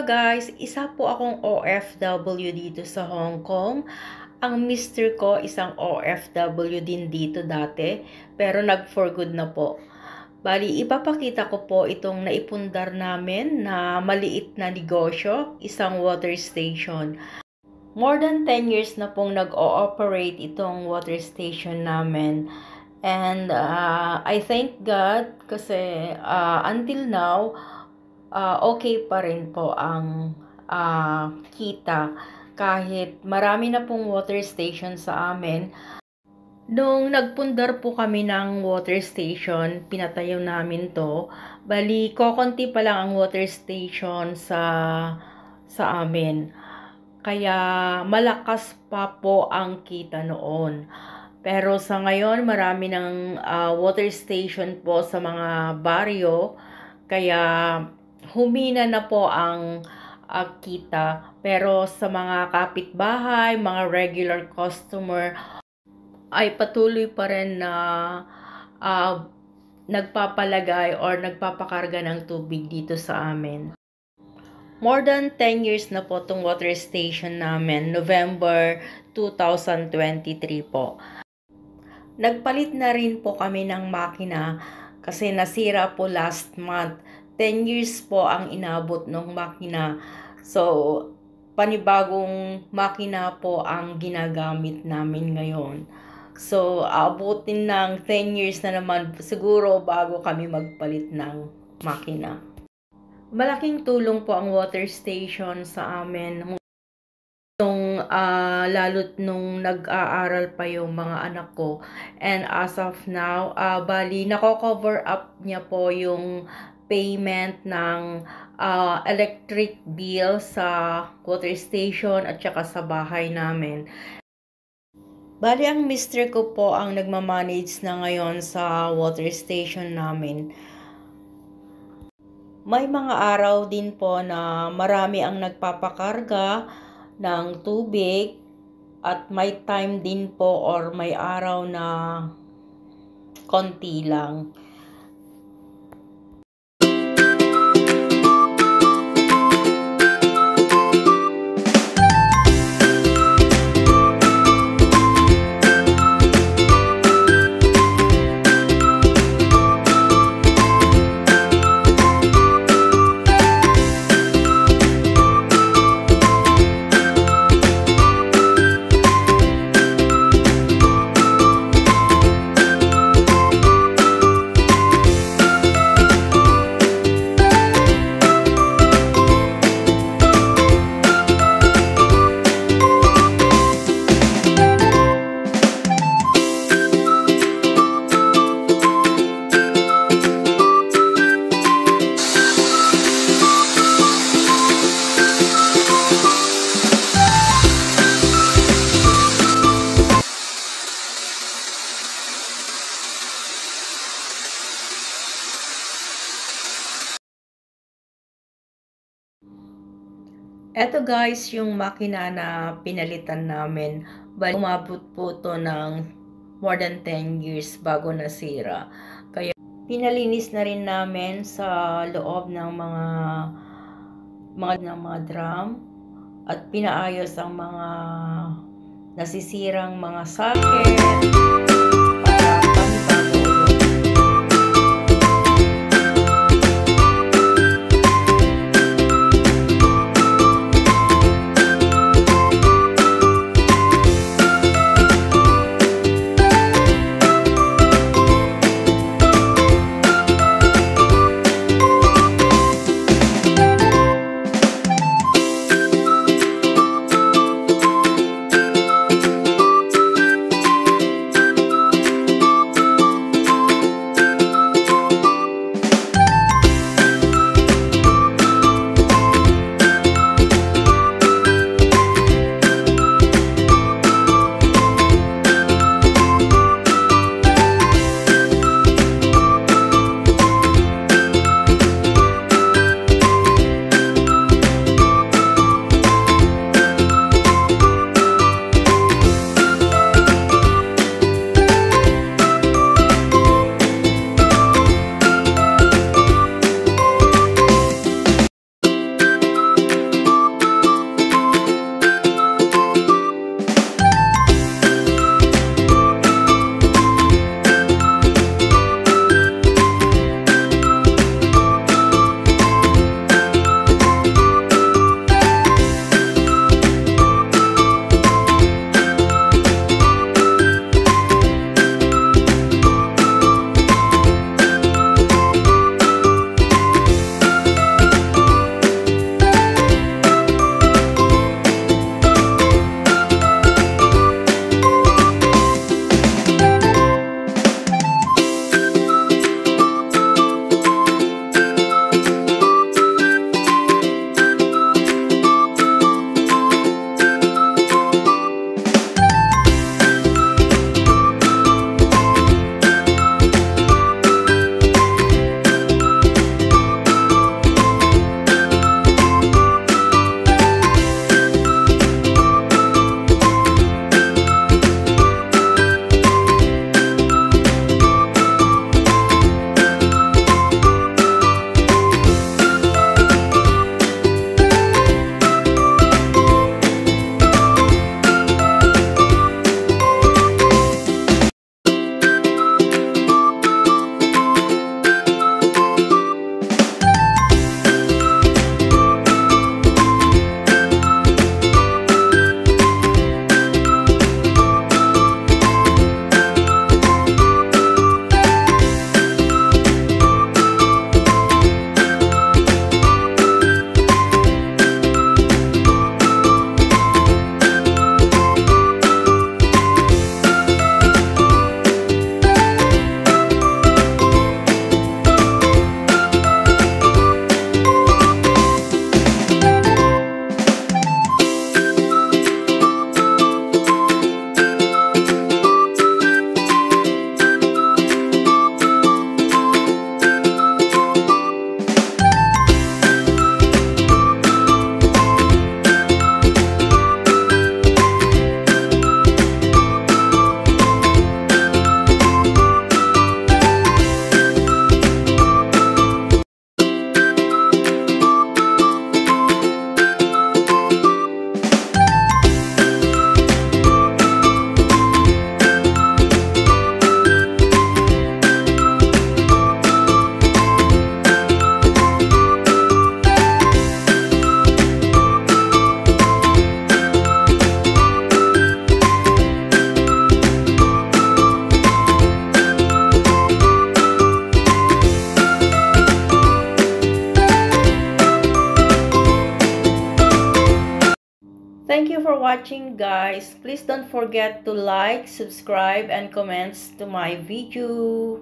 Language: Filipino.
Hello guys, isa po akong OFW dito sa Hong Kong. Ang mister ko isang OFW din dito dati, pero nag-for good na po. Bali, ipapakita ko po itong naipundar namin na maliit na negosyo, isang water station. More than 10 years na pong nag-ooperate itong water station namin. And I thank God kasi until now, okay pa rin po ang kita kahit marami na pong water station sa amin. Nung nagpundar po kami ng water station, pinatayo namin to. Bali, kokonti pa lang ang water station sa amin. Kaya malakas pa po ang kita noon. Pero sa ngayon, marami ng water station po sa mga baryo. Kaya humina na po ang kita, pero sa mga kapitbahay, mga regular customer ay patuloy pa rin na nagpapalagay or nagpapakarga ng tubig dito sa amin. More than 10 years na po itong water station namin, November 2023 po. Nagpalit na rin po kami ng makina kasi nasira po last month. 10 years po ang inabot ng makina. So, panibagong makina po ang ginagamit namin ngayon. So, aabutin ng 10 years na naman siguro bago kami magpalit ng makina. Malaking tulong po ang water station sa amin. Lalo't nung nag-aaral pa yung mga anak ko. And as of now, bali, nako-cover up niya po yung payment ng electric bill sa water station at saka sa bahay namin. Bali, ang mister ko po ang nagmamanage na ngayon sa water station namin. May mga araw din po na marami ang nagpapakarga ng tubig at may time din po or may araw na konti lang. Eto guys, yung makina na pinalitan namin. Bali, umabot po to ng more than 10 years bago nasira. Kaya pinalinis na rin namin sa loob ng mga drum at pinaayos ang mga nasisirang mga socket. Thank you for watching, guys. Please don't forget to like, subscribe, and comments to my video.